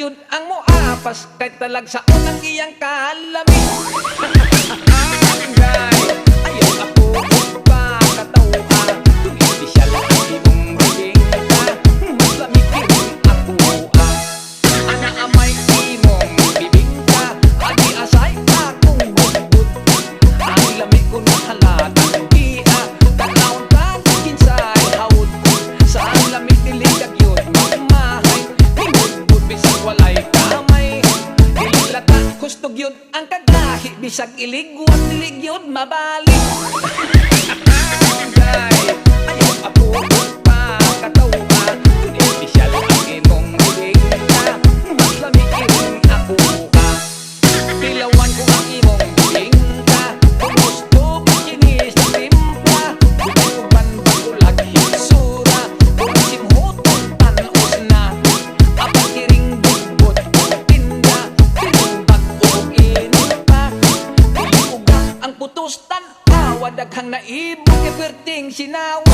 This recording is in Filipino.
jud ang moapas kay talag sa unang iyang kalami. Angay, ayaw ako pa katawa. Kung espesyal ang imong bibingka, mas lamikin ako ana amay imong bibingka, adi asay akong budbud. Ang lami ko na halatang iya, tanawon ka kinsay hawod. Sa lami tiligag yun mamahay, tingudbud bisag walay kamay. Dilata kustog yun ang kaglahi, bisag iligwat dilig yun mabalik. Angay, ayaw ako pa katawa. Kung espesyal ang imong bibingka, mas lamikin ako pilawan ko ang imong bibingka. Kung gusto ba kinis ng timpla, butuban bagulag hitsura. Kung simhutong tanos na, apakiring bugbot kong tinda. Pinumbag kong init pa, piluga ang putus tan. Daghang naibog, iperting sinawa.